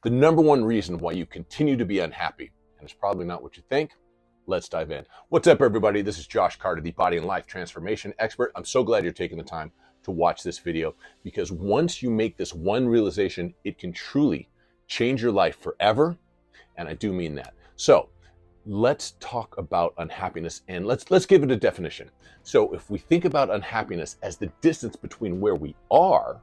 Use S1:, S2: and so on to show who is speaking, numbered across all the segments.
S1: The number one reason why you continue to be unhappy, and it's probably not what you think. Let's dive in. What's up, everybody? This is Josh Carter, the body and life transformation expert. I'm so glad you're taking the time to watch this video, because once you make this one realization, it can truly change your life forever. And I do mean that. So let's talk about unhappiness, and let's give it a definition. So if we think about unhappiness as the distance between where we are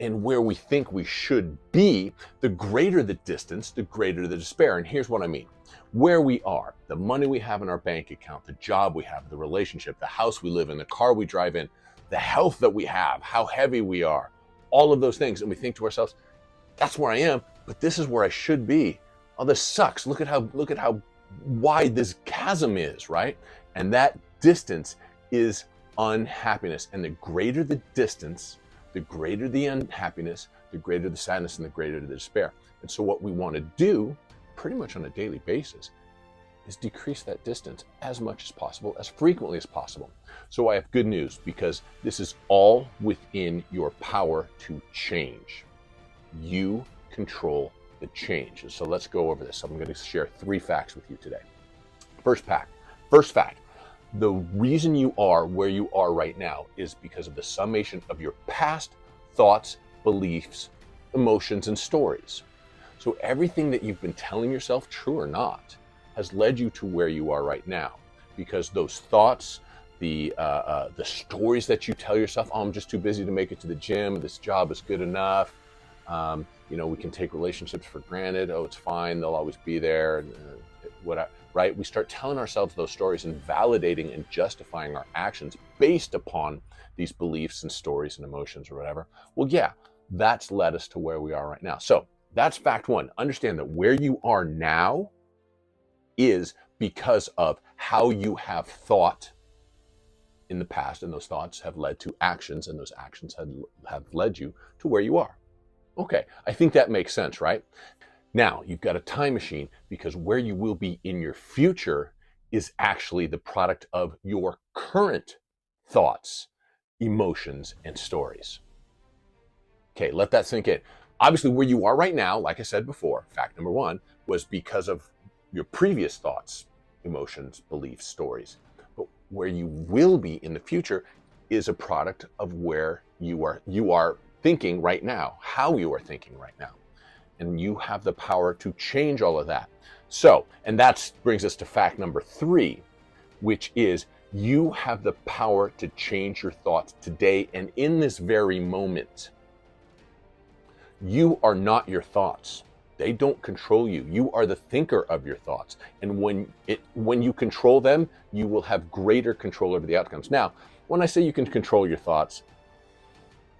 S1: and where we think we should be, the greater the distance, the greater the despair. And here's what I mean. Where we are, the money we have in our bank account, the job we have, the relationship, the house we live in, the car we drive in, the health that we have, how heavy we are, all of those things. And we think to ourselves, that's where I am, but this is where I should be. Oh, this sucks. Look at how wide this chasm is, right? And that distance is unhappiness. And the greater the distance, the greater the unhappiness, the greater the sadness, and the greater the despair. And so what we want to do pretty much on a daily basis is decrease that distance as much as possible, as frequently as possible. So I have good news, because this is all within your power to change. You control the change. And so let's go over this. I'm going to share 3 facts with you today. First fact, the reason you are where you are right now is because of the summation of your past thoughts, beliefs, emotions, and stories. So everything that you've been telling yourself, true or not, has led you to where you are right now, because those thoughts, the stories that you tell yourself, oh, I'm just too busy to make it to the gym, this job is good enough, we can take relationships for granted, oh, it's fine, they'll always be there, and right? We start telling ourselves those stories and validating and justifying our actions based upon these beliefs and stories and emotions or whatever. Well, yeah, that's led us to where we are right now. So that's fact 1. Understand that where you are now is because of how you have thought in the past, and those thoughts have led to actions, and those actions have led you to where you are. Okay, I think that makes sense, right? Now, you've got a time machine, because where you will be in your future is actually the product of your current thoughts, emotions, and stories. Okay, let that sink in. Obviously, where you are right now, like I said before, fact number 1, was because of your previous thoughts, emotions, beliefs, stories. But where you will be in the future is a product of where you are thinking right now, how you are thinking right now. And you have the power to change all of that. So, and that brings us to fact number 3, which is you have the power to change your thoughts today and in this very moment. You are not your thoughts. They don't control you. You are the thinker of your thoughts. And when you control them, you will have greater control over the outcomes. Now, when I say you can control your thoughts,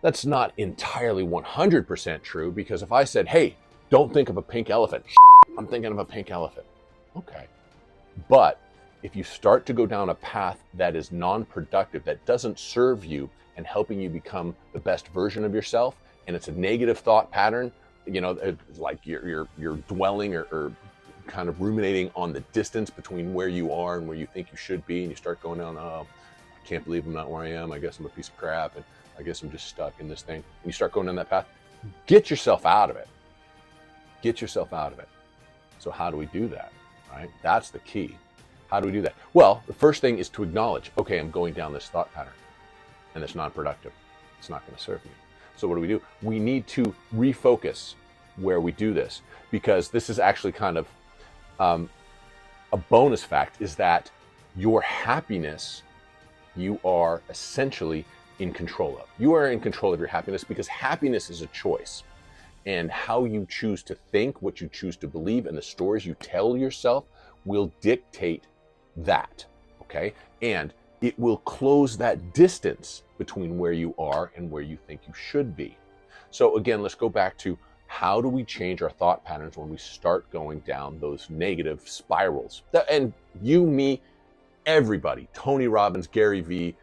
S1: that's not entirely 100% true, because if I said, hey, don't think of a pink elephant, I'm thinking of a pink elephant. Okay. But if you start to go down a path that is non-productive, that doesn't serve you and helping you become the best version of yourself, and it's a negative thought pattern, like you're dwelling or kind of ruminating on the distance between where you are and where you think you should be, and you start going down, oh, I can't believe I'm not where I am, I guess I'm a piece of crap, and I guess I'm just stuck in this thing, and you start going down that path, get yourself out of it. Get yourself out of it. So how do we do that, right? That's the key. How do we do that? Well, the first thing is to acknowledge, okay, I'm going down this thought pattern, and it's non-productive. It's not going to serve me. So what do? We need to refocus where we do this, because this is actually kind of a bonus fact, is that your happiness, you are essentially in control of. You are in control of your happiness, because happiness is a choice. And how you choose to think, what you choose to believe, and the stories you tell yourself will dictate that, okay? And it will close that distance between where you are and where you think you should be. So again, let's go back to, how do we change our thought patterns when we start going down those negative spirals? And you, me, everybody, Tony Robbins, Gary Vee,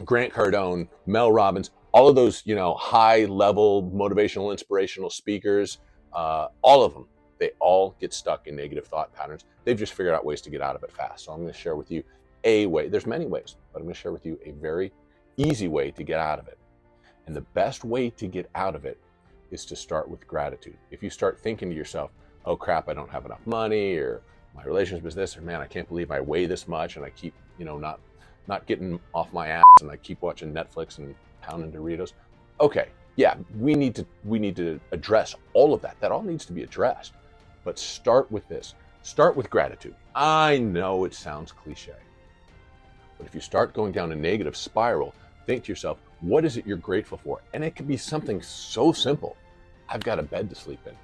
S1: Grant Cardone, Mel Robbins, all of those, high-level motivational, inspirational speakers, all of them, they all get stuck in negative thought patterns. They've just figured out ways to get out of it fast. So I'm going to share with you a way. There's many ways, but I'm going to share with you a very easy way to get out of it. And the best way to get out of it is to start with gratitude. If you start thinking to yourself, oh crap, I don't have enough money, or my relationship is this, or man, I can't believe I weigh this much and I keep, not getting off my ass and I keep watching Netflix and pounding Doritos. Okay, yeah, we need to address all of that. That all needs to be addressed. But start with this. Start with gratitude. I know it sounds cliche, but if you start going down a negative spiral, think to yourself, what is it you're grateful for? And it could be something so simple. I've got a bed to sleep in.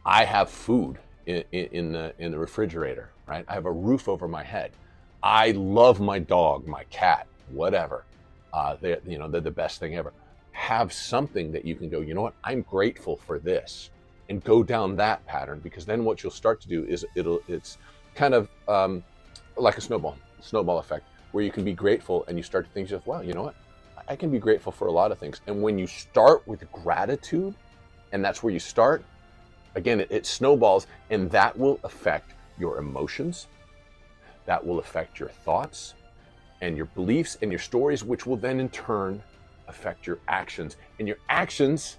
S1: I have food in the refrigerator, right? I have a roof over my head. I love my dog, my cat, whatever. They're the best thing ever. Have something that you can go, you know what? I'm grateful for this, and go down that pattern, because then what you'll start to do is it's kind of like a snowball effect, where you can be grateful and you start to think to yourself, wow, you know what? I can be grateful for a lot of things. And when you start with gratitude, and that's where you start, again, it snowballs, and that will affect your emotions. That will affect your thoughts and your beliefs and your stories, which will then in turn affect your actions. And your actions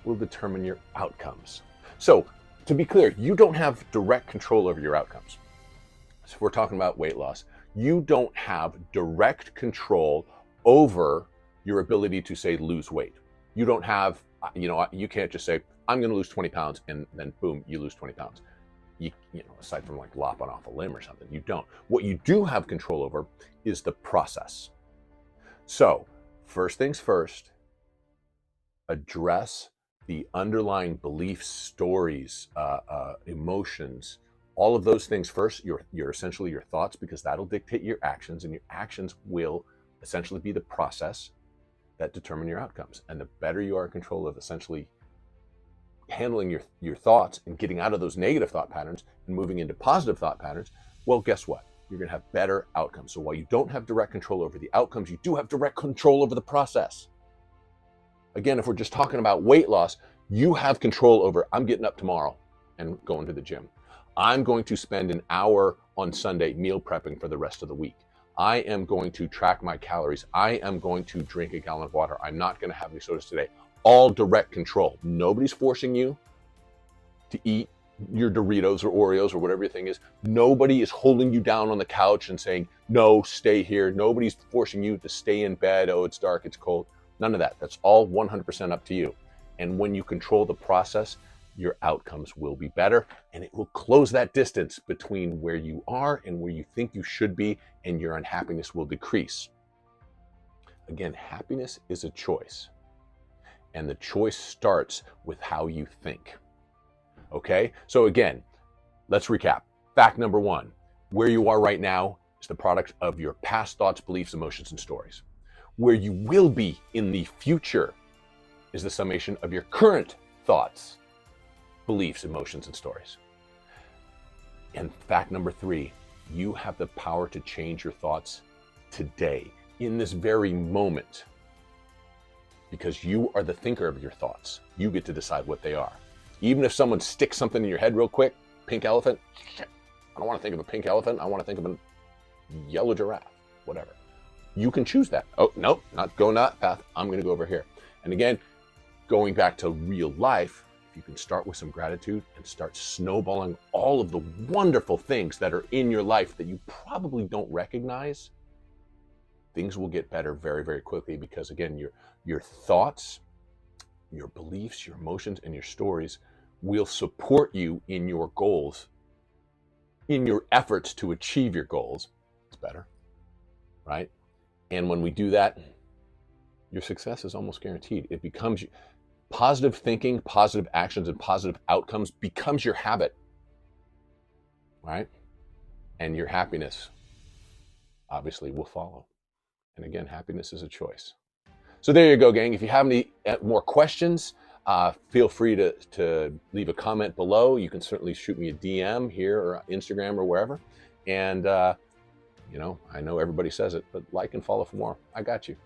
S1: will determine your outcomes. So to be clear, you don't have direct control over your outcomes. So if we're talking about weight loss, you don't have direct control over your ability to, say, lose weight. You don't have, you can't just say, I'm going to lose 20 pounds, and then boom, you lose 20 pounds. Aside from like lopping off a limb or something, you don't. What you do have control over is the process. So first things first, address the underlying beliefs, stories, emotions, all of those things first. You're essentially your thoughts, because that'll dictate your actions, and your actions will essentially be the process that determine your outcomes. And the better you are in control of essentially handling your thoughts and getting out of those negative thought patterns and moving into positive thought patterns, well, guess what? You're going to have better outcomes. So while you don't have direct control over the outcomes, you do have direct control over the process. Again, if we're just talking about weight loss, you have control over, I'm getting up tomorrow and going to the gym. I'm going to spend an hour on Sunday meal prepping for the rest of the week. I am going to track my calories. I am going to drink a gallon of water. I'm not going to have any sodas today. All direct control. Nobody's forcing you to eat your Doritos or Oreos or whatever your thing is. Nobody is holding you down on the couch and saying, no, stay here. Nobody's forcing you to stay in bed. Oh, it's dark, it's cold. None of that. That's all 100% up to you. And when you control the process, your outcomes will be better, and it will close that distance between where you are and where you think you should be, and your unhappiness will decrease. Again, happiness is a choice. And the choice starts with how you think. Okay? So again, let's recap. Fact number one, where you are right now is the product of your past thoughts, beliefs, emotions, and stories. Where you will be in the future is the summation of your current thoughts, beliefs, emotions, and stories. And fact number three, you have the power to change your thoughts today, in this very moment. Because you are the thinker of your thoughts. You get to decide what they are. Even if someone sticks something in your head real quick, pink elephant, I don't want to think of a pink elephant. I want to think of a yellow giraffe, whatever. You can choose that. Oh, nope, not going that path. I'm going to go over here. And again, going back to real life, if you can start with some gratitude and start snowballing all of the wonderful things that are in your life that you probably don't recognize, things will get better very, very quickly, because again, your thoughts, your beliefs, your emotions, and your stories will support you in your goals, in your efforts to achieve your goals. It's better, right? And when we do that, your success is almost guaranteed. It becomes positive thinking, positive actions, and positive outcomes becomes your habit, right? And your happiness obviously will follow. And again, happiness is a choice. So there you go, gang. If you have any more questions, feel free to leave a comment below. You can certainly shoot me a DM here or Instagram or wherever. And, I know everybody says it, but like and follow for more. I got you.